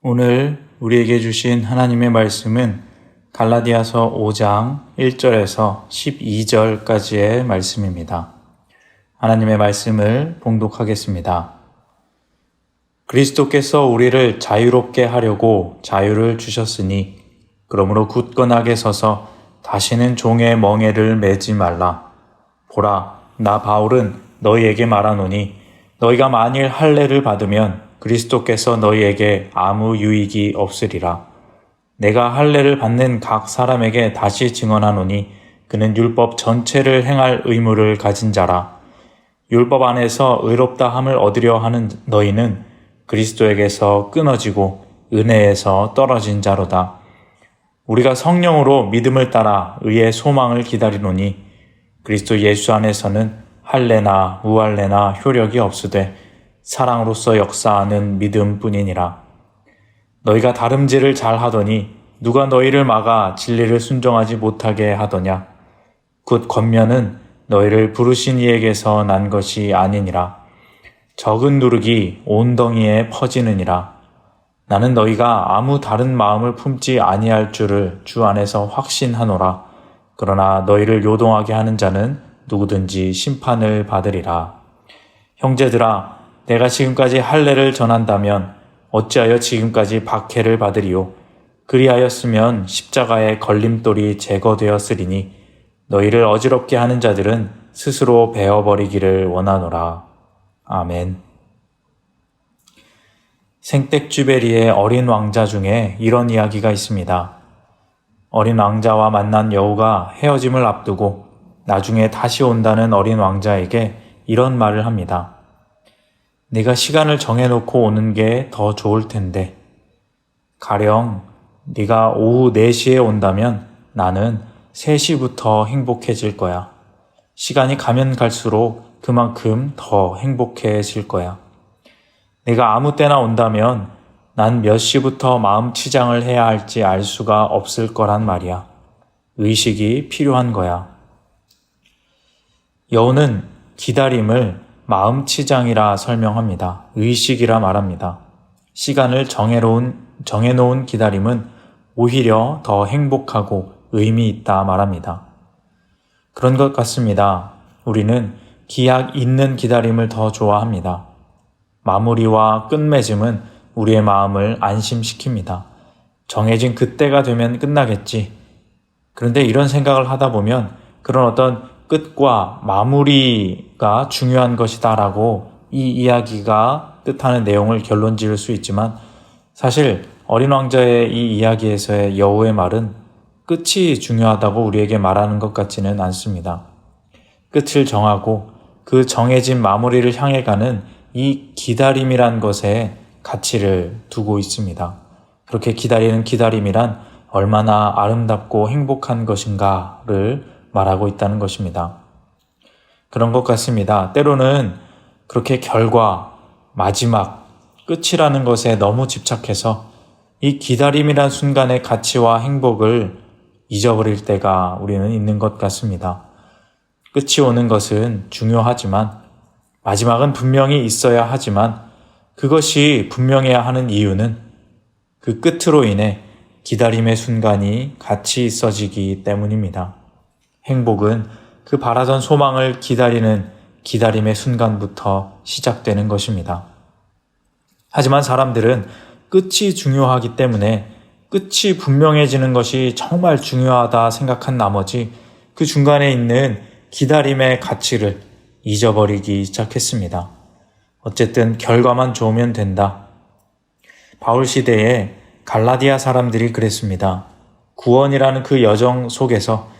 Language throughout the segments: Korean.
오늘 우리에게 주신 하나님의 말씀은 갈라디아서 5장 1절에서 12절까지의 말씀입니다. 하나님의 말씀을 봉독하겠습니다. 그리스도께서 우리를 자유롭게 하려고 자유를 주셨으니 그러므로 굳건하게 서서 다시는 종의 멍에를 매지 말라. 보라, 나 바울은 너희에게 말하노니 너희가 만일 할례를 받으면 그리스도께서 너희에게 아무 유익이 없으리라. 내가 할례를 받는 각 사람에게 다시 증언하노니 그는 율법 전체를 행할 의무를 가진 자라. 율법 안에서 의롭다 함을 얻으려 하는 너희는 그리스도에게서 끊어지고 은혜에서 떨어진 자로다. 우리가 성령으로 믿음을 따라 의의 소망을 기다리노니 그리스도 예수 안에서는 할례나 무할례나 효력이 없으되 사랑으로서 역사하는 믿음뿐이니라. 너희가 다름질을 잘하더니 누가 너희를 막아 진리를 순종하지 못하게 하더냐? 곧 권면은 너희를 부르신 이에게서 난 것이 아니니라. 적은 누룩이 온 덩이에 퍼지느니라. 나는 너희가 아무 다른 마음을 품지 아니할 줄을 주 안에서 확신하노라. 그러나 너희를 요동하게 하는 자는 누구든지 심판을 받으리라. 형제들아, 내가 지금까지 할례를 전한다면 어찌하여 지금까지 박해를 받으리요? 그리하였으면 십자가의 걸림돌이 제거되었으리니 너희를 어지럽게 하는 자들은 스스로 베어버리기를 원하노라. 아멘. 생텍쥐베리의 어린 왕자 중에 이런 이야기가 있습니다. 어린 왕자와 만난 여우가 헤어짐을 앞두고 나중에 다시 온다는 어린 왕자에게 이런 말을 합니다. 네가 시간을 정해놓고 오는 게 더 좋을 텐데 가령 네가 오후 4시에 온다면 나는 3시부터 행복해질 거야. 시간이 가면 갈수록 그만큼 더 행복해질 거야. 네가 아무 때나 온다면 난 몇 시부터 마음 치장을 해야 할지 알 수가 없을 거란 말이야. 의식이 필요한 거야. 여우는 기다림을 마음 치장이라 설명합니다. 의식이라 말합니다. 시간을 정해놓은 기다림은 오히려 더 행복하고 의미 있다 말합니다. 그런 것 같습니다. 우리는 기약 있는 기다림을 더 좋아합니다. 마무리와 끝맺음은 우리의 마음을 안심시킵니다. 정해진 그때가 되면 끝나겠지. 그런데 이런 생각을 하다 보면 그런 어떤 끝과 마무리가 중요한 것이다라고 이 이야기가 뜻하는 내용을 결론 지을 수 있지만 사실 어린 왕자의 이 이야기에서의 여우의 말은 끝이 중요하다고 우리에게 말하는 것 같지는 않습니다. 끝을 정하고 그 정해진 마무리를 향해 가는 이 기다림이란 것에 가치를 두고 있습니다. 그렇게 기다리는 기다림이란 얼마나 아름답고 행복한 것인가를 말하고 있다는 것입니다. 그런 것 같습니다. 때로는 그렇게 결과, 마지막, 끝이라는 것에 너무 집착해서 이 기다림이란 순간의 가치와 행복을 잊어버릴 때가 우리는 있는 것 같습니다. 끝이 오는 것은 중요하지만 마지막은 분명히 있어야 하지만 그것이 분명해야 하는 이유는 그 끝으로 인해 기다림의 순간이 가치 있어지기 때문입니다. 행복은 그 바라던 소망을 기다리는 기다림의 순간부터 시작되는 것입니다. 하지만 사람들은 끝이 중요하기 때문에 끝이 분명해지는 것이 정말 중요하다 생각한 나머지 그 중간에 있는 기다림의 가치를 잊어버리기 시작했습니다. 어쨌든 결과만 좋으면 된다. 바울 시대에 갈라디아 사람들이 그랬습니다. 구원이라는 그 여정 속에서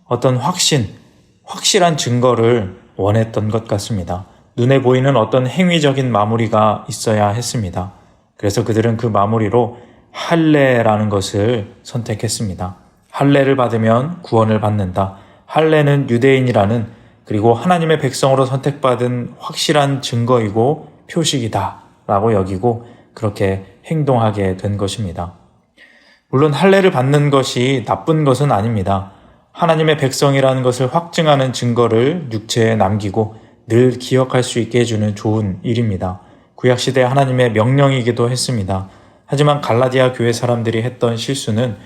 어떤 확실한 증거를 원했던 것 같습니다. 눈에 보이는 어떤 행위적인 마무리가 있어야 했습니다. 그래서 그들은 그 마무리로 할례라는 것을 선택했습니다. 할례를 받으면 구원을 받는다. 할례는 유대인이라는 그리고 하나님의 백성으로 선택받은 확실한 증거이고 표식이다 라고 여기고 그렇게 행동하게 된 것입니다. 물론 할례를 받는 것이 나쁜 것은 아닙니다. 하나님의 백성이라는 것을 확증하는 증거를 육체에 남기고 늘 기억할 수 있게 해주는 좋은 일입니다. 구약시대 하나님의 명령이기도 했습니다. 하지만 갈라디아 교회 사람들이 했던 실수는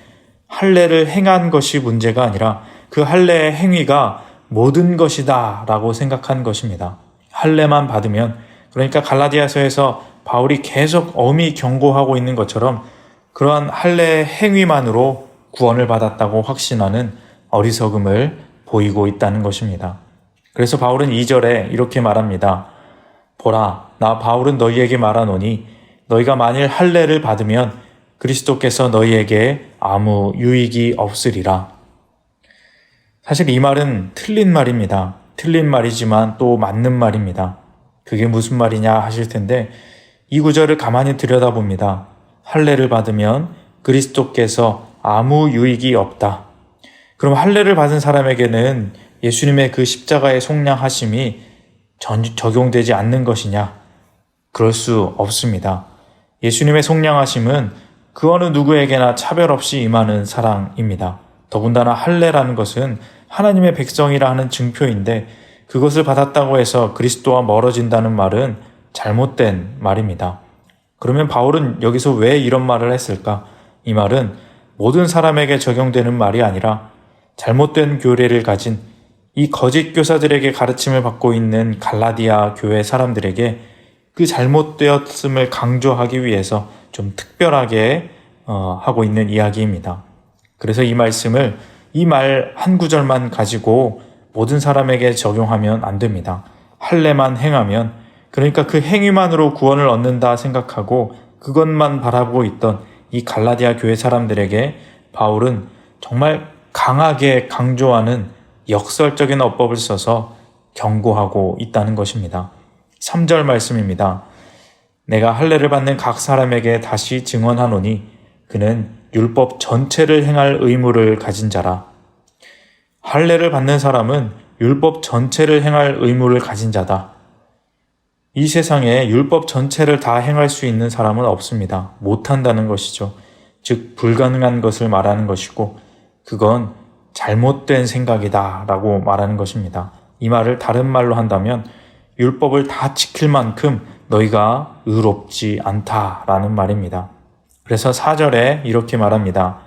할례를 행한 것이 문제가 아니라 그 할례의 행위가 모든 것이다 라고 생각한 것입니다. 할례만 받으면, 그러니까 갈라디아서에서 바울이 계속 엄히 경고하고 있는 것처럼 그러한 할례의 행위만으로 구원을 받았다고 확신하는 어리석음을 보이고 있다는 것입니다. 그래서 바울은 2절에 이렇게 말합니다. 보라, 나 바울은 너희에게 말하노니 너희가 만일 할례를 받으면 그리스도께서 너희에게 아무 유익이 없으리라. 사실 이 말은 틀린 말입니다. 틀린 말이지만 또 맞는 말입니다. 그게 무슨 말이냐 하실 텐데 이 구절을 가만히 들여다봅니다. 할례를 받으면 그리스도께서 아무 유익이 없다. 그럼 할례를 받은 사람에게는 예수님의 그 십자가의 속량하심이 적용되지 않는 것이냐? 그럴 수 없습니다. 예수님의 속량하심은 그 어느 누구에게나 차별 없이 임하는 사랑입니다. 더군다나 할례라는 것은 하나님의 백성이라 하는 증표인데 그것을 받았다고 해서 그리스도와 멀어진다는 말은 잘못된 말입니다. 그러면 바울은 여기서 왜 이런 말을 했을까? 이 말은 모든 사람에게 적용되는 말이 아니라 잘못된 교례를 가진 이 거짓 교사들에게 가르침을 받고 있는 갈라디아 교회 사람들에게 그 잘못되었음을 강조하기 위해서 좀 특별하게 하고 있는 이야기입니다. 그래서 이 말씀을 이 말 한 구절만 가지고 모든 사람에게 적용하면 안 됩니다. 할례만 행하면, 그러니까 그 행위만으로 구원을 얻는다 생각하고 그것만 바라보고 있던 이 갈라디아 교회 사람들에게 바울은 정말 강하게 강조하는 역설적인 어법을 써서 경고하고 있다는 것입니다. 3절 말씀입니다. 내가 할례를 받는 각 사람에게 다시 증언하노니 그는 율법 전체를 행할 의무를 가진 자라. 할례를 받는 사람은 율법 전체를 행할 의무를 가진 자다. 이 세상에 율법 전체를 다 행할 수 있는 사람은 없습니다. 못한다는 것이죠. 즉 불가능한 것을 말하는 것이고 그건 잘못된 생각이다 라고 말하는 것입니다. 이 말을 다른 말로 한다면 율법을 다 지킬 만큼 너희가 의롭지 않다라는 말입니다. 그래서 4절에 이렇게 말합니다.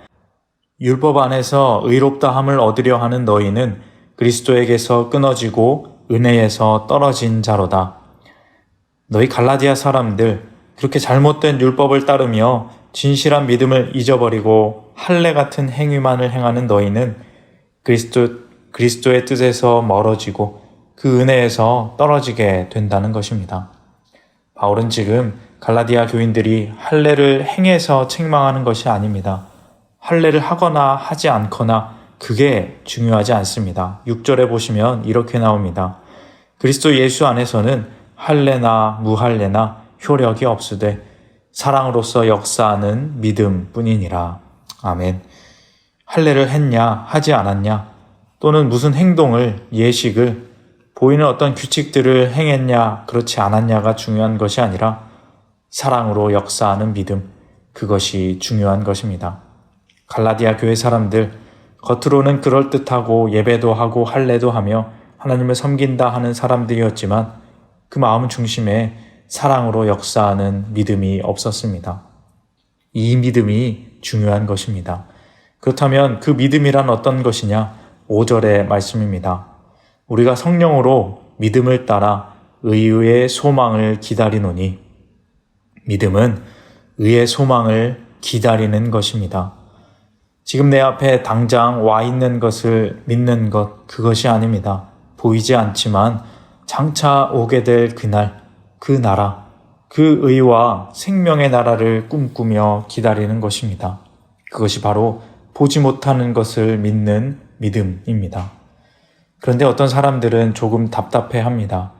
율법 안에서 의롭다함을 얻으려 하는 너희는 그리스도에게서 끊어지고 은혜에서 떨어진 자로다. 너희 갈라디아 사람들, 그렇게 잘못된 율법을 따르며 진실한 믿음을 잊어버리고 할례 같은 행위만을 행하는 너희는 그리스도의 뜻에서 멀어지고 그 은혜에서 떨어지게 된다는 것입니다. 바울은 지금 갈라디아 교인들이 할례를 행해서 책망하는 것이 아닙니다. 할례를 하거나 하지 않거나 그게 중요하지 않습니다. 6절에 보시면 이렇게 나옵니다. 그리스도 예수 안에서는 할례나 무할례나 효력이 없으되 사랑으로서 역사하는 믿음뿐이니라. 아멘. 할례를 했냐 하지 않았냐 또는 무슨 행동을 예식을 보이는 어떤 규칙들을 행했냐 그렇지 않았냐가 중요한 것이 아니라 사랑으로 역사하는 믿음, 그것이 중요한 것입니다. 갈라디아 교회 사람들 겉으로는 그럴듯하고 예배도 하고 할례도 하며 하나님을 섬긴다 하는 사람들이었지만 그 마음 중심에 사랑으로 역사하는 믿음이 없었습니다. 이 믿음이 중요한 것입니다. 그렇다면 그 믿음이란 어떤 것이냐? 5절의 말씀입니다. 우리가 성령으로 믿음을 따라 의의 소망을 기다리노니 믿음은 의의 소망을 기다리는 것입니다. 지금 내 앞에 당장 와 있는 것을 믿는 것, 그것이 아닙니다. 보이지 않지만 장차 오게 될 그날, 그 나라, 그 의와 생명의 나라를 꿈꾸며 기다리는 것입니다. 그것이 바로 보지 못하는 것을 믿는 믿음입니다. 그런데 어떤 사람들은 조금 답답해합니다.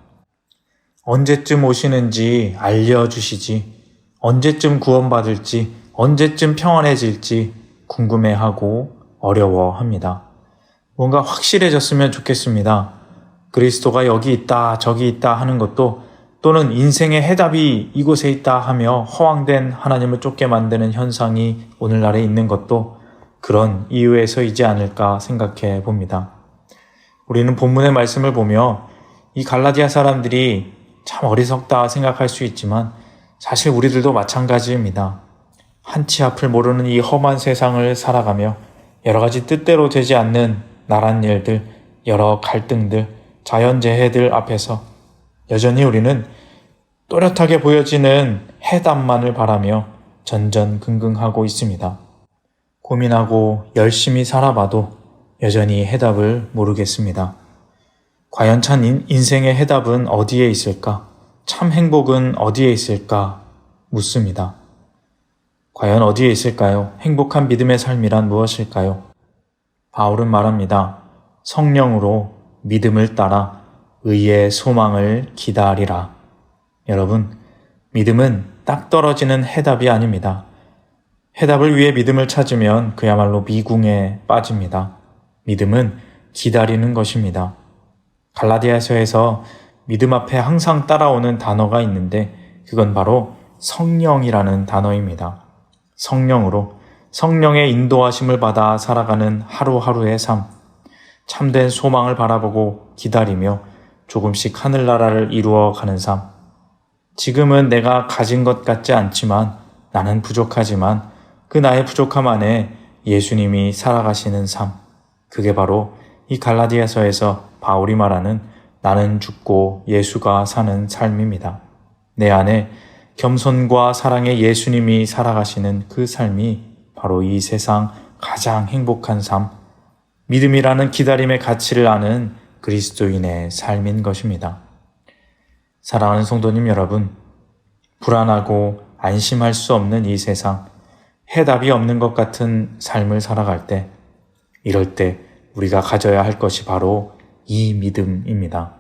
언제쯤 오시는지 알려주시지, 언제쯤 구원받을지, 언제쯤 평안해질지 궁금해하고 어려워합니다. 뭔가 확실해졌으면 좋겠습니다. 그리스도가 여기 있다, 저기 있다 하는 것도 또는 인생의 해답이 이곳에 있다 하며 허황된 하나님을 쫓게 만드는 현상이 오늘날에 있는 것도 그런 이유에서이지 않을까 생각해 봅니다. 우리는 본문의 말씀을 보며 이 갈라디아 사람들이 참 어리석다 생각할 수 있지만 사실 우리들도 마찬가지입니다. 한치 앞을 모르는 이 험한 세상을 살아가며 여러 가지 뜻대로 되지 않는 나란 일들, 여러 갈등들, 자연재해들 앞에서 여전히 우리는 또렷하게 보여지는 해답만을 바라며 전전긍긍하고 있습니다. 고민하고 열심히 살아봐도 여전히 해답을 모르겠습니다. 과연 참 인생의 해답은 어디에 있을까? 참 행복은 어디에 있을까? 묻습니다. 과연 어디에 있을까요? 행복한 믿음의 삶이란 무엇일까요? 바울은 말합니다. 성령으로 믿음을 따라 의의 소망을 기다리라. 여러분, 믿음은 딱 떨어지는 해답이 아닙니다. 해답을 위해 믿음을 찾으면 그야말로 미궁에 빠집니다. 믿음은 기다리는 것입니다. 갈라디아서에서 믿음 앞에 항상 따라오는 단어가 있는데 그건 바로 성령이라는 단어입니다. 성령으로 성령의 인도하심을 받아 살아가는 하루하루의 삶, 참된 소망을 바라보고 기다리며 조금씩 하늘나라를 이루어가는 삶. 지금은 내가 가진 것 같지 않지만 나는 부족하지만 그 나의 부족함 안에 예수님이 살아가시는 삶. 그게 바로 이 갈라디아서에서 바울이 말하는 나는 죽고 예수가 사는 삶입니다. 내 안에 겸손과 사랑의 예수님이 살아가시는 그 삶이 바로 이 세상 가장 행복한 삶, 믿음이라는 기다림의 가치를 아는 그리스도인의 삶인 것입니다. 사랑하는 성도님 여러분, 불안하고 안심할 수 없는 이 세상, 해답이 없는 것 같은 삶을 살아갈 때, 이럴 때 우리가 가져야 할 것이 바로 이 믿음입니다.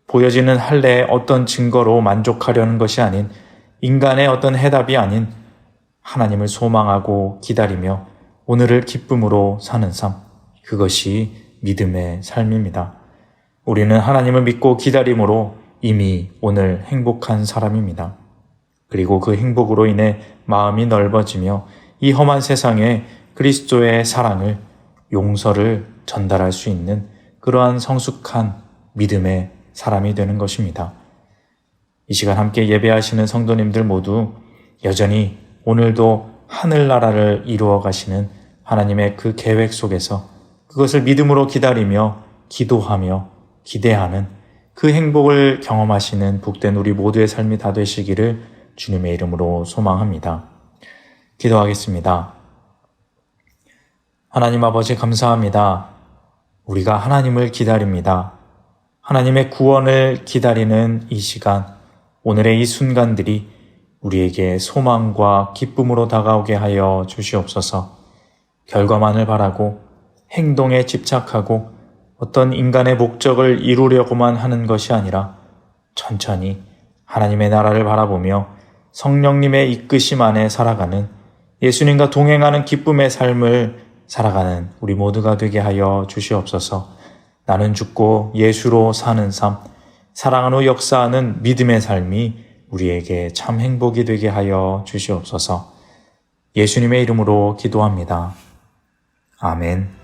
보여지는 할례의 어떤 증거로 만족하려는 것이 아닌 인간의 어떤 해답이 아닌 하나님을 소망하고 기다리며 오늘을 기쁨으로 사는 삶, 그것이 믿음의 삶입니다. 우리는 하나님을 믿고 기다림으로 이미 오늘 행복한 사람입니다. 그리고 그 행복으로 인해 마음이 넓어지며 이 험한 세상에 그리스도의 사랑을, 용서를 전달할 수 있는 그러한 성숙한 믿음의 사람이 되는 것입니다. 이 시간 함께 예배하시는 성도님들 모두 여전히 오늘도 하늘나라를 이루어 가시는 하나님의 그 계획 속에서 그것을 믿음으로 기다리며 기도하며 기대하는 그 행복을 경험하시는 복된 우리 모두의 삶이 다 되시기를 주님의 이름으로 소망합니다. 기도하겠습니다. 하나님 아버지 감사합니다. 우리가 하나님을 기다립니다. 하나님의 구원을 기다리는 이 시간, 오늘의 이 순간들이 우리에게 소망과 기쁨으로 다가오게 하여 주시옵소서. 결과만을 바라고 행동에 집착하고 어떤 인간의 목적을 이루려고만 하는 것이 아니라 천천히 하나님의 나라를 바라보며 성령님의 이끄심 안에 살아가는 예수님과 동행하는 기쁨의 삶을 살아가는 우리 모두가 되게 하여 주시옵소서. 나는 죽고 예수로 사는 삶, 사랑한 후 역사하는 믿음의 삶이 우리에게 참 행복이 되게 하여 주시옵소서. 예수님의 이름으로 기도합니다. 아멘.